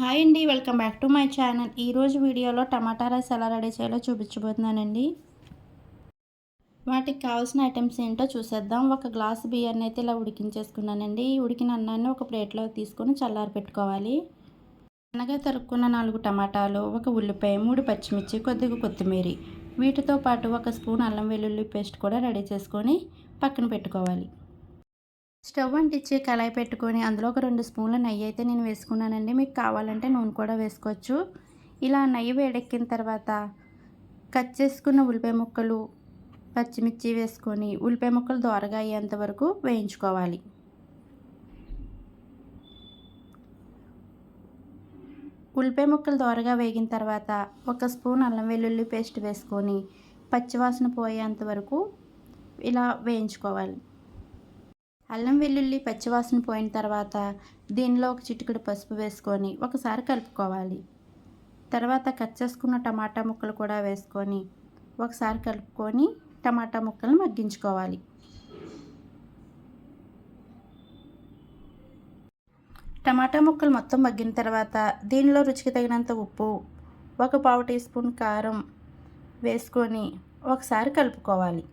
Hi అండి, welcome back to my channel. ఈరోజు వీడియోలో టమాటా రైస్ ఎలా రెడీ చేయాలో చూపించబోతున్నానండి. వాటికి కావాల్సిన ఐటమ్స్ ఏంటో చూసేద్దాం. ఒక గ్లాసు బియ్యాన్ని అయితే ఇలా ఉడికించేసుకున్నానండి. ఉడికిన అన్నాన్ని ఒక ప్లేట్లో తీసుకొని చల్లారి పెట్టుకోవాలి. సన్నగా తరుక్కున్న 4 టమాటాలు, ఒక ఉల్లిపాయ, 3 పచ్చిమిర్చి, కొద్దిగా కొత్తిమీర, వీటితో పాటు ఒక స్పూన్ అల్లం వెల్లుల్లి పేస్ట్ కూడా రెడీ చేసుకొని పక్కన పెట్టుకోవాలి. స్టవ్ అంటించి కళాయి పెట్టుకొని అందులో ఒక 2 స్పూన్ల నెయ్యి అయితే నేను వేసుకున్నానండి. మీకు కావాలంటే నూనె కూడా వేసుకోవచ్చు. ఇలా నెయ్యి వేడెక్కిన తర్వాత కట్ చేసుకున్న ఉల్లిపాయ ముక్కలు, పచ్చిమిర్చి వేసుకొని ఉల్లిపాయ ముక్కలు దోరగా అయ్యేంత వరకు వేయించుకోవాలి. ఉల్లిపాయ ముక్కలు దోరగా వేగిన తర్వాత ఒక స్పూన్ అల్లం వెల్లుల్లి పేస్ట్ వేసుకొని పచ్చివాసన పోయేంత వరకు ఇలా వేయించుకోవాలి. అల్లం వెల్లుల్లి పచ్చివాసన పోయిన తర్వాత దీనిలో ఒక చిటికెడు పసుపు వేసుకొని ఒకసారి కలుపుకోవాలి. తర్వాత కట్ చేసుకున్న టమాటా ముక్కలు కూడా వేసుకొని ఒకసారి కలుపుకొని టమాటా ముక్కలను మగ్గించుకోవాలి. టమాటా ముక్కలు మొత్తం మగ్గిన తర్వాత దీనిలో రుచికి తగినంత ఉప్పు, ఒక పావు టీ స్పూన్ కారం వేసుకొని ఒకసారి కలుపుకోవాలి.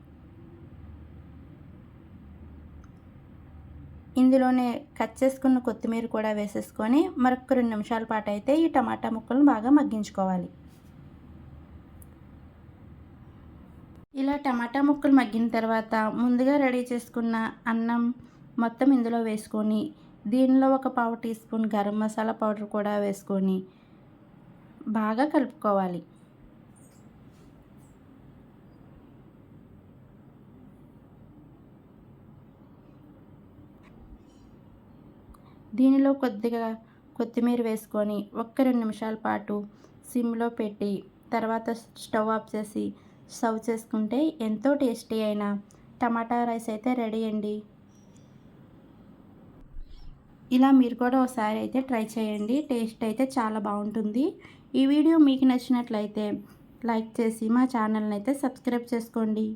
ఇందులోనే కట్ చేసుకున్న కొత్తిమీర కూడా వేసేసుకొని మరొక 2 నిమిషాల పాటు అయితే ఈ టమాటా ముక్కలను బాగా మగ్గించుకోవాలి. ఇలా టమాటా ముక్కలు మగ్గిన తర్వాత ముందుగా రెడీ చేసుకున్న అన్నం మొత్తం ఇందులో వేసుకొని దీనిలో ఒక పావు teaspoon garam masala powder కూడా వేసుకొని బాగా కలుపుకోవాలి. దీనిలో కొద్దిగా కొత్తిమీర వేసుకొని ఒక్క 2 నిమిషాల పాటు సిమ్లో పెట్టి తర్వాత స్టవ్ ఆఫ్ చేసి సర్వ్ చేసుకుంటే ఎంతో టేస్టీ అయిన టమాటా రైస్ అయితే రెడీ అండి. ఇలా మీరు కూడా ఒకసారి అయితే ట్రై చేయండి. టేస్ట్ అయితే చాలా బాగుంటుంది. ఈ వీడియో మీకు నచ్చినట్లయితే లైక్ చేసి మా ఛానల్ని అయితే సబ్స్క్రైబ్ చేసుకోండి.